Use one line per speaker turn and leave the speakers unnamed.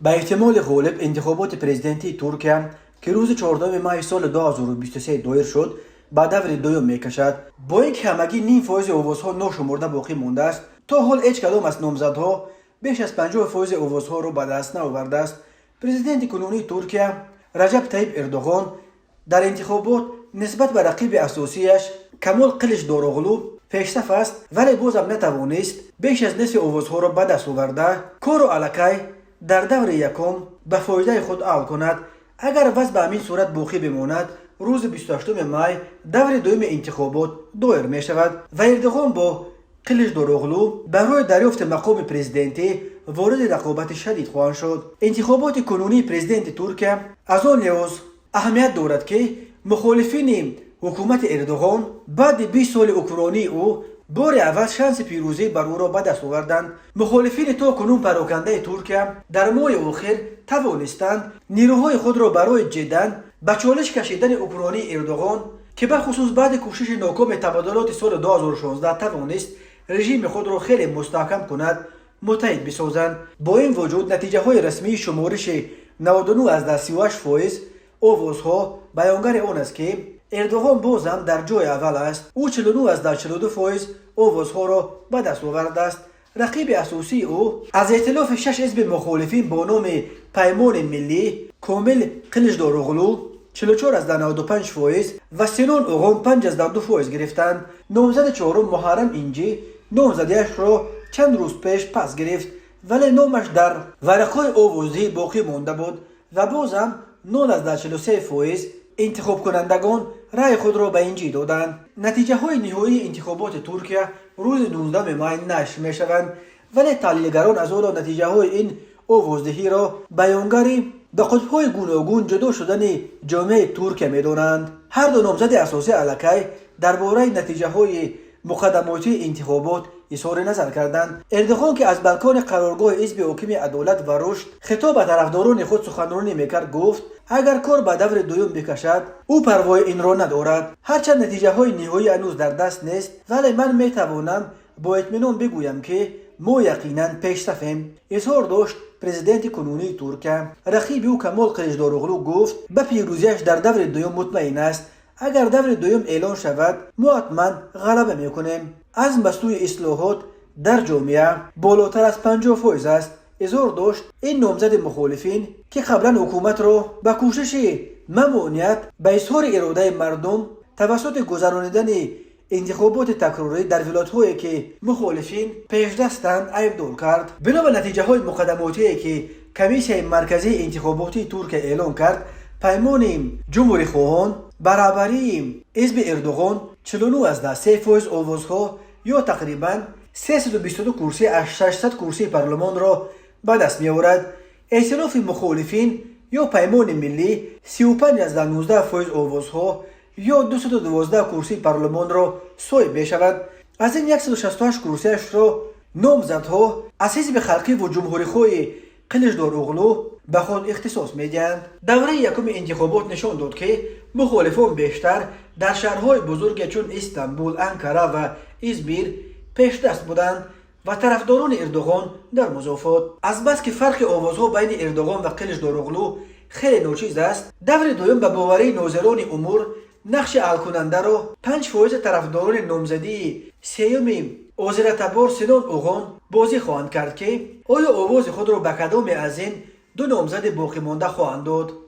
به احتمال غالب انتخابات پرزیدنتی ترکیه که روز 14 ماه سال 2023 دایر شد به دور دوم میکشد. با اینکه همگی نیم فایز آوازها ناشمرده باقی مانده است، تا حال هیچ کدام از نامزدها بیش از 50% آوازها را به دست نآورده است. پرزیدنت کنونی ترکیه رجب طیب اردوغان در انتخابات نسبت به رقیب اساسیش کمال کلیچداروغلو پیشرفت است، ولی بازم نتوانست بیش از نصف آوازها را به دست آورده کار و الکی در دور یکم به فایده خود حل کند. اگر وضع به همین صورت باقی بماند، روز 28 می دور دوم انتخابات دایر می شود و اردوغان با کلیچداروغلو برای دریافت مقام پرزیدنتی وارد رقابت شدید خواهند شد. انتخابات کنونی پرزیدنت ترکیه از آن لحاظ اهمیت دارد که مخالفین حکومت اردوغان بعد 20 سال حکمرانی او بار اول شانس پیروزی بر او را به دست آوردند. مخالفین تا کنون پراکنده ترکیه در ماه آخر توانستند نیروهای خود را برای جداً به چالش کشیدن حکمرانی اردوغان که به خصوص بعد کوشش ناکام تبادلات سال 2016 توانست رژیم خود را خیلی مستحکم کند متحد بسازند. با این وجود نتیجه های رسمی شمارش 99 از 38% آوازها بیانگر آن است که اردوغان بازم در جای اول است. او 49 از 42% آوازها را به دست آورده است. رقیب اساسی او از ائتلاف 6 حزب مخالفین با نام پیمان ملی کامل کلیچداروغلو 44 از 95% و سینان اوغان 5 از 2% گرفتند. نامزد چهارم محرم اینجی نامزدیش را چند روز پیش پس گرفت، ولی نامش در ورقهای آوازی باقی مانده بود و بازم 0 از 43% انتخاب کنندگان رای خود را به اینجی دادند. نتیجه های نهایی انتخابات ترکیه روز 19 می نشر می شوند، ولی تحلیلگران از اعلی نتیجه های این آوازدهی را بیانگری به قطب‌های گوناگون جدا شدن جامعه ترکیه می دانند. هر دو نامزد اساسی الکی درباره نتیجه های مقدماتی انتخابات اظهار نظر کردند. اردوغان که از بالکن قرارگاه حزب حاکم عدالت و رشد خطاب به طرفداران خود سخنرانی میکرد گفت اگر کار به دور دوم بکشد او پروای این را ندارد. هرچند نتیجه های نهایی هنوز در دست نیست، ولی من میتوانم با اطمینان بگویم که ما یقینا پیشرفتیم، اظهار داشت پرزیدنت کنونی ترکیه. رقیب او کمال کلیچداروغلو گفت به پیروزیش در دور دوم مطمئن است. اگر دور دوم اعلان شود ما حتما غلبه میکنیم. عزم به سوی اصلاحات در جامعه بالاتر از 50% است، اظهار داشت این نامزد مخالفین که قبلا حکومت را به کوشش ممانعت به اظهار اراده مردم توسط گذرانیدن انتخابات تکراری در ولایت‌هایی که مخالفین پیشدستند ایبدار کرد. بنا به نتیجه های مقدماتی که کمیسیون مرکزی انتخاباتی ترکیه اعلان کرد، پیمان جمهوری خواهان برابری حزب اردوغان 49 از 3% آوازها یا تقریبا 322 کرسی از 600 کرسی پارلمان را به دست می آورد. ائتلاف مخالفین یا پیمان ملی 35 از 19% آوازها یا 212 کرسی پارلمان را صاحب می شود. از این 168 کرسیش را نامزدها از حزب خلقی و جمهوری خواه کلیچداروغلو به خود اختصاص میدهند. دوره یکم انتخابات نشان داد که مخالفان بیشتر در شهرهای بزرگ چون استانبول، انکره و ازمیر پیشدست بودند و طرفداران اردوغان در مضافات. از بس که فرق آوازها بین اردوغان و کلیچداروغلو خیلی ناچیز است، دور دوم به باوری ناظران امور نقش حل کننده را 5% طرفداران نامزدی سیوم وزارتبار سینان اوغان بازی خواهند کرد که آیا آواز خود را به کدام از این دو نامزد باقی مانده خواهند داد.